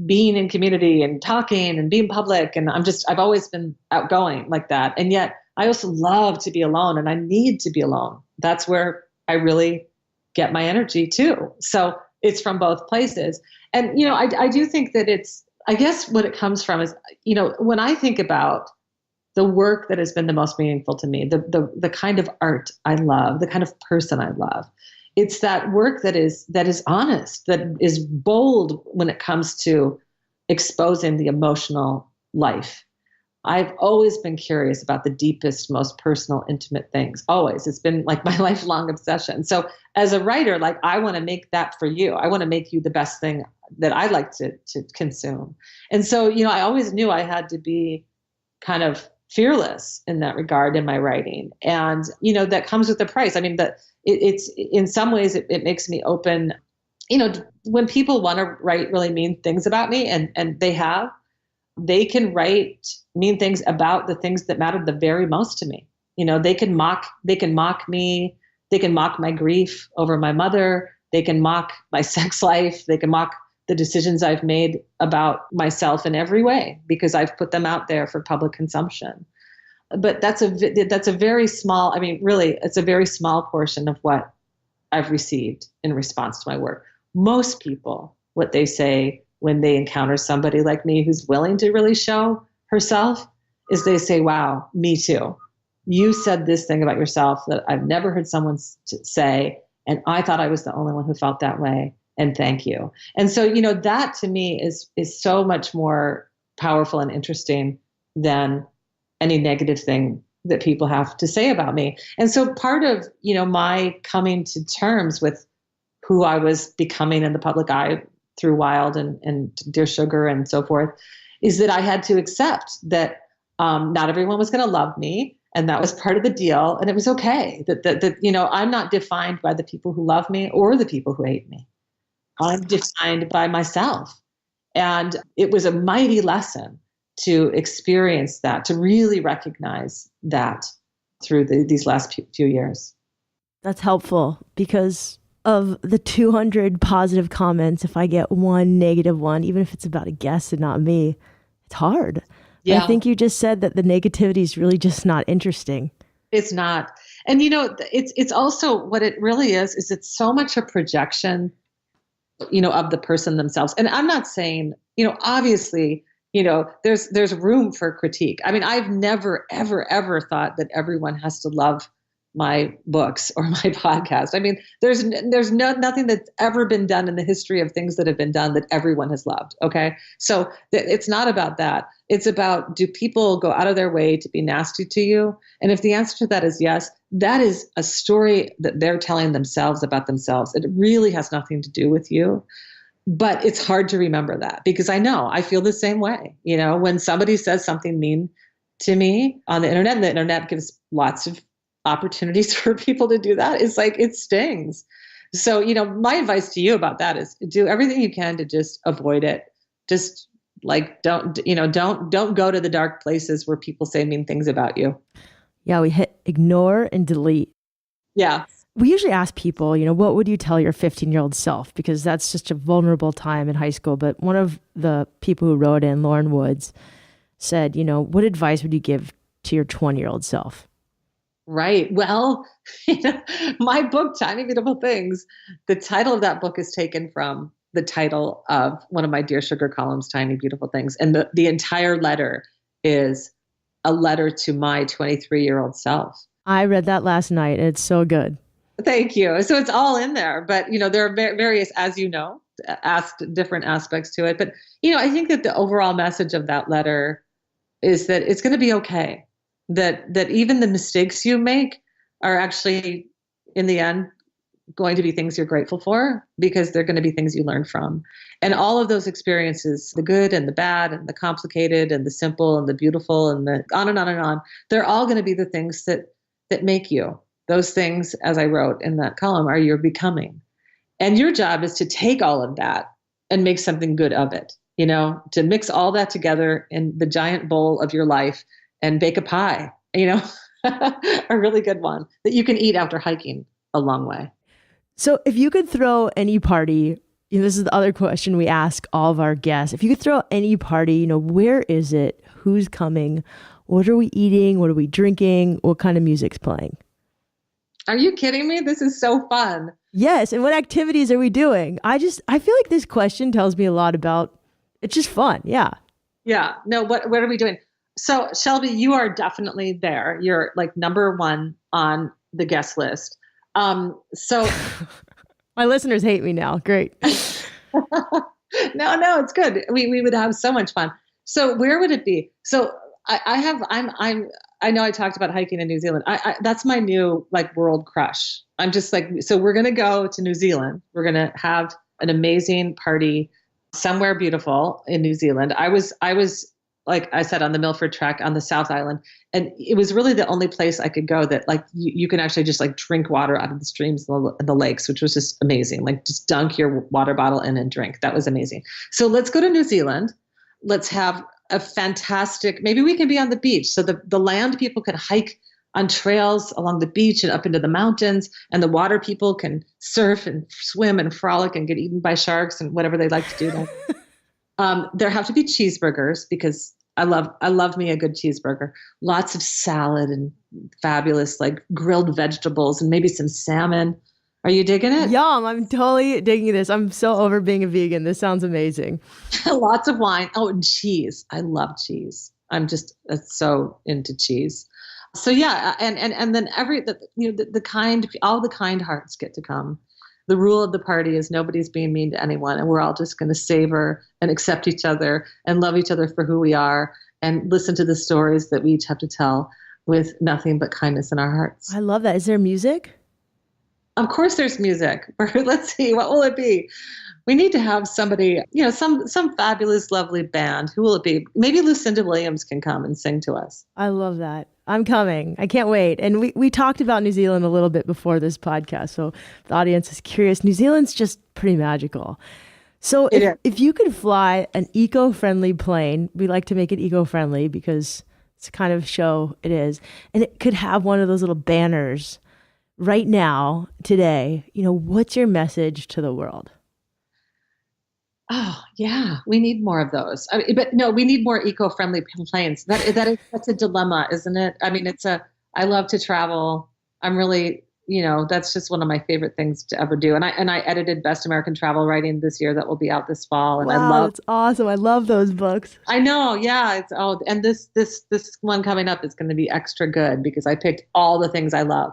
B: being in community and talking and being public. And I've always been outgoing like that. And yet I also love to be alone, and I need to be alone. That's where I really get my energy too. So it's from both places. And, I do think that I guess what it comes from is, when I think about the work that has been the most meaningful to me, the kind of art I love, the kind of person I love, it's that work that is honest, that is bold when it comes to exposing the emotional life. I've always been curious about the deepest, most personal, intimate things. Always. It's been like my lifelong obsession. So as a writer, I want to make that for you. I want to make you the best thing that I like to consume. And so, I always knew I had to be kind of fearless in that regard in my writing. And, that comes with a price. I mean, it's in some ways it makes me open, when people want to write really mean things about me, and they can write mean things about the things that mattered the very most to me. They can mock me. They can mock my grief over my mother. They can mock my sex life. They can mock the decisions I've made about myself in every way, because I've put them out there for public consumption. But that's a very small, really, it's a very small portion of what I've received in response to my work. Most people, what they say when they encounter somebody like me who's willing to really show herself, is they say, wow, me too. You said this thing about yourself that I've never heard someone say, and I thought I was the only one who felt that way. And thank you. And so, that to me is so much more powerful and interesting than any negative thing that people have to say about me. And so part of, my coming to terms with who I was becoming in the public eye through Wild and Dear Sugar and so forth, is that I had to accept that not everyone was going to love me. And that was part of the deal. And it was okay that, I'm not defined by the people who love me or the people who hate me. I'm defined by myself. And it was a mighty lesson to experience that, to really recognize that through these last few years.
A: That's helpful because of the 200 positive comments, if I get one negative one, even if it's about a guest and not me, it's hard.
B: Yeah.
A: I think you just said that the negativity is really just not interesting.
B: It's not. And, it's also what it really is it's so much a projection, of the person themselves. And I'm not saying, obviously, there's room for critique. I mean, I've never, ever, ever thought that everyone has to love my books or my podcast. I mean, there's nothing that's ever been done in the history of things that have been done that everyone has loved. Okay. So it's not about that. It's about, do people go out of their way to be nasty to you? And if the answer to that is yes, that is a story that they're telling themselves about themselves. It really has nothing to do with you. But it's hard to remember that because I feel the same way. When somebody says something mean to me on the internet, and the internet gives lots of opportunities for people to do that, it's like, it stings. So, my advice to you about that is do everything you can to just avoid it. Just don't go to the dark places where people say mean things about you.
A: Yeah. We hit ignore and delete.
B: Yeah.
A: We usually ask people, what would you tell your 15-year-old self? Because that's such a vulnerable time in high school. But one of the people who wrote in, Lauren Woods, said, what advice would you give to your 20-year-old self?
B: Right. Well, my book, Tiny Beautiful Things, the title of that book is taken from the title of one of my Dear Sugar columns, Tiny Beautiful Things. And the entire letter is a letter to my 23-year-old self.
A: I read that last night. And it's so good.
B: Thank you. So it's all in there. But, there are various, as asked different aspects to it. But, I think that the overall message of that letter is that it's going to be okay. That even the mistakes you make are actually, in the end, going to be things you're grateful for because they're going to be things you learn from. And all of those experiences, the good and the bad and the complicated and the simple and the beautiful and the on and on and on, they're all going to be the things that make you. Those things, as I wrote in that column, are your becoming. And your job is to take all of that and make something good of it, to mix all that together in the giant bowl of your life and bake a pie, a really good one that you can eat after hiking a long way.
A: So if you could throw any party, this is the other question we ask all of our guests. If you could throw any party, where is it? Who's coming? What are we eating? What are we drinking? What kind of music's playing?
B: Are you kidding me? This is so fun.
A: Yes. And what activities are we doing? I feel like this question tells me a lot about, it's just fun. Yeah.
B: Yeah. No, what are we doing? So Shelby, you are definitely there. You're like number one on the guest list. So
A: my listeners hate me now. Great.
B: No, it's good. We would have so much fun. So where would it be? So I know I talked about hiking in New Zealand. That's my new world crush. I'm just so we're going to go to New Zealand. We're going to have an amazing party somewhere beautiful in New Zealand. I was like I said, on the Milford Trek on the South Island. And it was really the only place I could go that you can actually just drink water out of the streams and the lakes, which was just amazing. Just dunk your water bottle in and drink. That was amazing. So let's go to New Zealand. Let's have a fantastic, maybe we can be on the beach. So the land people can hike on trails along the beach and up into the mountains, and the water people can surf and swim and frolic and get eaten by sharks and whatever they like to do. There have to be cheeseburgers because I love me a good cheeseburger. Lots of salad and fabulous grilled vegetables and maybe some salmon. Are you digging it?
A: Yum. I'm totally digging this. I'm so over being a vegan. This sounds amazing.
B: Lots of wine. Oh, and cheese. I love cheese. I'm just so into cheese. So yeah, and then all the kind hearts get to come. The rule of the party is nobody's being mean to anyone, and we're all just going to savor and accept each other and love each other for who we are and listen to the stories that we each have to tell with nothing but kindness in our hearts.
A: I love that. Is there music?
B: Of course there's music. Let's see, what will it be? We need to have somebody, some fabulous, lovely band. Who will it be? Maybe Lucinda Williams can come and sing to us.
A: I love that. I'm coming. I can't wait. And we talked about New Zealand a little bit before this podcast, so the audience is curious. New Zealand's just pretty magical. So if you could fly an eco-friendly plane, we like to make it eco-friendly because it's the kind of show it is, and it could have one of those little banners right now, today, what's your message to the world?
B: Oh, yeah, we need more of those. But no, we need more eco-friendly planes. That's a dilemma, isn't it? I mean, I love to travel. I'm really, that's just one of my favorite things to ever do. And I edited Best American Travel Writing this year that will be out this fall. And
A: wow, that's awesome. I love those books.
B: I know. Yeah. And this one coming up is going to be extra good because I picked all the things I love.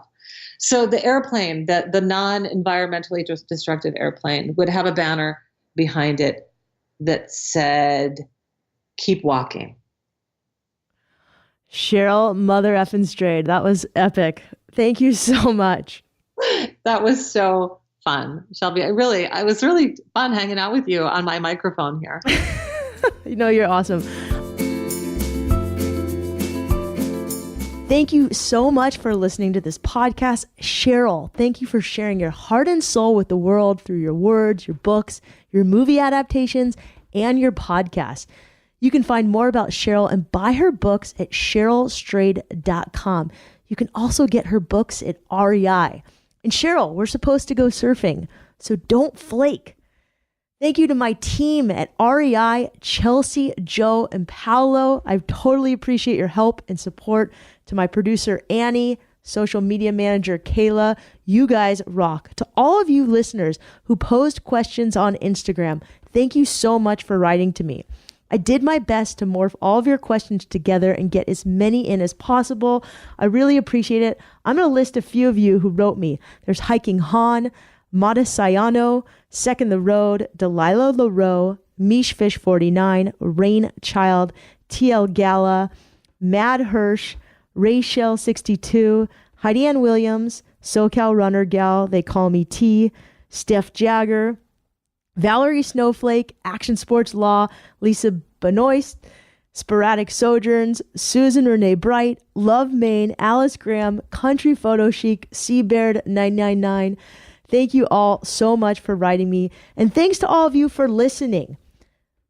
B: So the airplane, the non-environmentally destructive airplane would have a banner behind it that said, "Keep walking."
A: Cheryl Mother effing Strayed. That was epic. Thank you so much.
B: That was so fun, Shelby. It was really fun hanging out with you on my microphone here.
A: You're awesome. Thank you so much for listening to this podcast. Cheryl, thank you for sharing your heart and soul with the world through your words, your books, your movie adaptations, and your podcast. You can find more about Cheryl and buy her books at CherylStrayed.com. You can also get her books at REI. And Cheryl, we're supposed to go surfing, so don't flake. Thank you to my team at REI, Chelsea, Joe, and Paolo. I totally appreciate your help and support. To my producer, Annie, social media manager, Kayla, you guys rock. To all of you listeners who posed questions on Instagram, thank you so much for writing to me. I did my best to morph all of your questions together and get as many in as possible. I really appreciate it. I'm going to list a few of you who wrote me. There's Hiking Han, Madasayano, Second the Road, Delilah LaRoe, Mishfish49, Rain Child, TL Gala, Mad Hirsch, Rachel62, Heidi Ann Williams, SoCal Runner Gal, They Call Me T, Steph Jagger, Valerie Snowflake, Action Sports Law, Lisa Benoist, Sporadic Sojourns, Susan Renee Bright, Love Maine, Alice Graham, Country Photo Chic, Seabaird 999. Thank you all so much for writing me. And thanks to all of you for listening.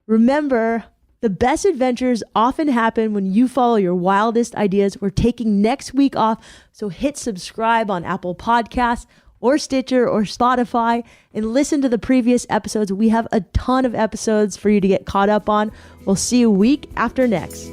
A: Remember, the best adventures often happen when you follow your wildest ideas. We're taking next week off, so hit subscribe on Apple Podcasts or Stitcher or Spotify and listen to the previous episodes. We have a ton of episodes for you to get caught up on. We'll see you week after next.